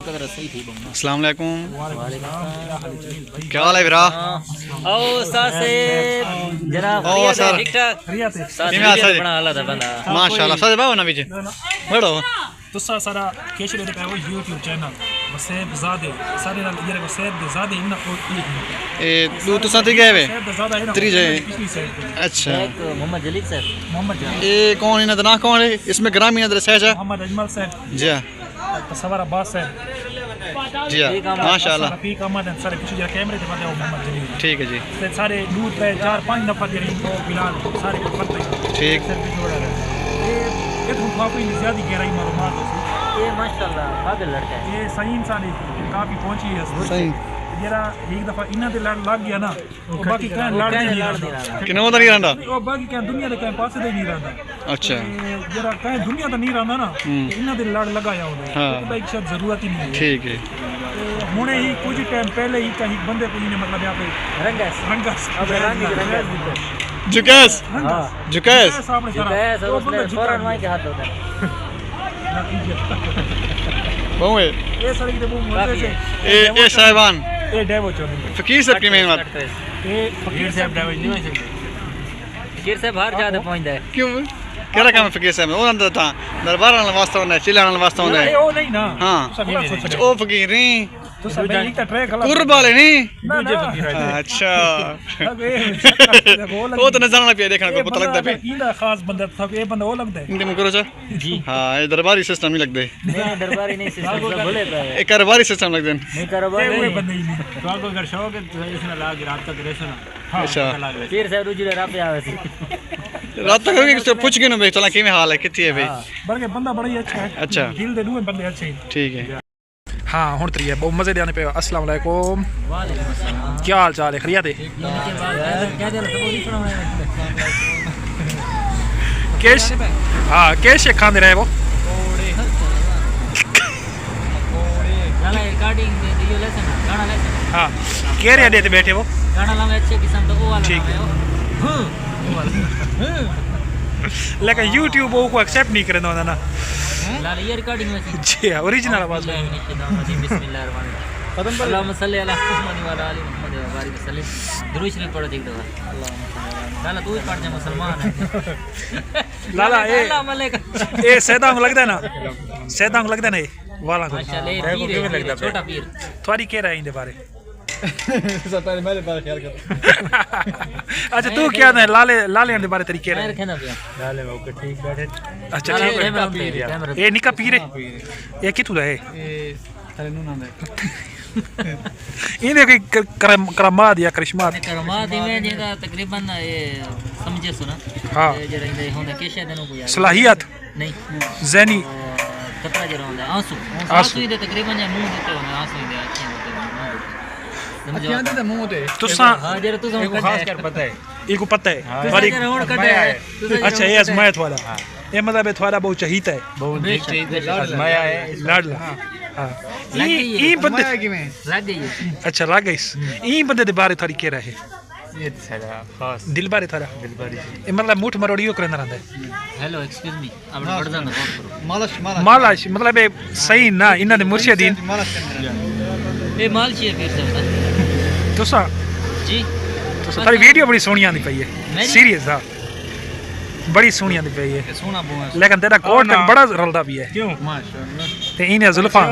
अस्सलाम वालेकुम। क्या हाल है भरा? माशाल्लाह सर बाबा ना बीच बड़ो तो सारा केशले पे वो YouTube चैनल वसेब ज़ादे सारे नाल ये वसेब ज़ादे इन ए तू साथी गए वे ज़्यादा है ना तेरी जय पिछली साइड अच्छा मोहम्मद जलील सर मोहम्मद जलील ए कौन इना ना कौन है इसमें ग्रामीण अदरस है मोहम्मद अजमल सर जी हां तसवर अब्बास सर जी हां माशाल्लाह रफीक अहमद सारे पीछे जो कैमरे ते बंदे मोहम्मद जलील ठीक है जी ते सारे दूर पे 4-5 नफर जेरी बिलाल सारे को पता ठीक ये तो काफी ज्यादा गहराई मालूमात होती ये माशाल्लाह काबिल लड़का है ये सही इंसान है काफी पहुंची है सही जरा एक दफा इना ते लग गया ना वो बाकी कहीं लड़ नहीं रहा किनो तो नहीं रहंदा वो बाकी कहीं दुनिया के कहीं पासे दे नहीं रहंदा अच्छा जरा कहीं दुनिया तो नहीं रहंदा ना इना ते लड़ लगाया होता हां भाई शायद जरूरत ही नहीं है ठीक है हुने ही कुछ टाइम पहले ही कहीं बंदे को इन्हें मतलब यहाँ पे रंगस अब जुकैस जुकैस वो बंदा फौरन वहीं के हाथ होता है बहुए ये सड़क पे वो मोटे से ए साहिबान ये डेवो चोरी फकीर साहब की मेहमान ये फकीर साहब डेवो नहीं हो सकते फकीर साहब हर ज्यादा पहुंचदा है क्यों क्या काम है फकीर साहब वो अंदर था दरबार वाला वास्ता होना है चिल्ला वाला वास्ता होना है वो नहीं ना हां ओ फकीर नहीं तो सब एक तो ट्रैक अलग कुर्ब वाले नहीं दूजे फकीर अच्छा वो वो तो नजर ना पिया देखने को पता लगता है इंदा खास बंदा था ये बंदा वो लगता है इंदे में करो जी हां ये दरबारी सिस्टम नहीं लगदे नहीं दरबारी नहीं सिस्टम बोले पे एक कारोबारी सिस्टम लगदे नहीं कारोबारी ये बंदे ही नहीं तो आपको अगर शौक है तो इसने लाग रात तक रेशन अच्छा फिर से रुजुले रात पे आवे सी रात तक होगी तो पूछ के ना भाई चला किਵੇਂ हाल है कितनी है भाई बल्कि बंदा बड़ा ही अच्छा है अच्छा दिल दे दूं बंदे अच्छे ठीक है हाँ हुन तरी है बहुत मजे दे आने पे अस्सलाम वालेकुम क्या हाल चाल है खरिया दे केश हाँ केश खाने रहे वो हाँ केरे अड्डे ते बैठे वो ठीक लेकिन YouTube वो को एक्सेप्ट नहीं करे ना ना लाल ये रिकॉर्डिंग में जी ओरिजिनल आवाज बिस्मिल्लाह अल्लाहुम्मा सल्ली अला मुहम्मद व अला मुहम्मद व बारिक वसल्लम दुरूद शरीफ पढ़ो एक दफा लाला तू ही पढ़ जा मुसलमान है लाला ए सैदा को लगदा है ना सैदा को लगदा नहीं वाला को माशाल्लाह छोटा पीर थोड़ी कह रहा है इन बारे सरदार मेरे बारे ख्याल कर अच्छा तू क्या है लाले लाले के बारे तरीके रहे लाले ओके ठीक बैठे अच्छा ठीक है ये निका पीर है ये किथुदा है ये थारे नु नाम है इने कोई करामात या करिश्मा करामात में जेदा तकरीबन ये समझे सुना हां जे रहंदे होंदे केशे देनो को यार सलाहियत नहीं ज़हनी खतरा जे रहंदा आंसू दे तकरीबन जे मुंह देते हो आंसू दे क्या दे मुंह ते तुसा हां जरा तू समझ खास कर पता है इको पता है बारी अच्छा ये अजमायत वाला ये मतलब थोड़ा बहुत चाहिता है बहुत आजमाया है लाडला हां ई बंदे लग गई अच्छा लग गई ई बंदे दे बारे थोड़ी कह रहे ये सारा खास दिल बारे थोड़ा दिलबारी ये मतलब मुठ मरोड़ियो करना रहता है हेलो एक्सक्यूज मी अब बढ़ जाना कॉल करो मालिश मालाश मतलब ये सही ना इन्हां दे मुर्शिदीन मालिश करना ए माल चाहिए फिर से बता तुसा जी तुसा तारी वीडियो बड़ी सोहनी आंदी पई है सीरियस हां बड़ी सोहनी आंदी पई है सोना बुआ लेकिन तेरा कोट तक बड़ा रलदा भी है क्यों माशाल्लाह ते इने जुल्फा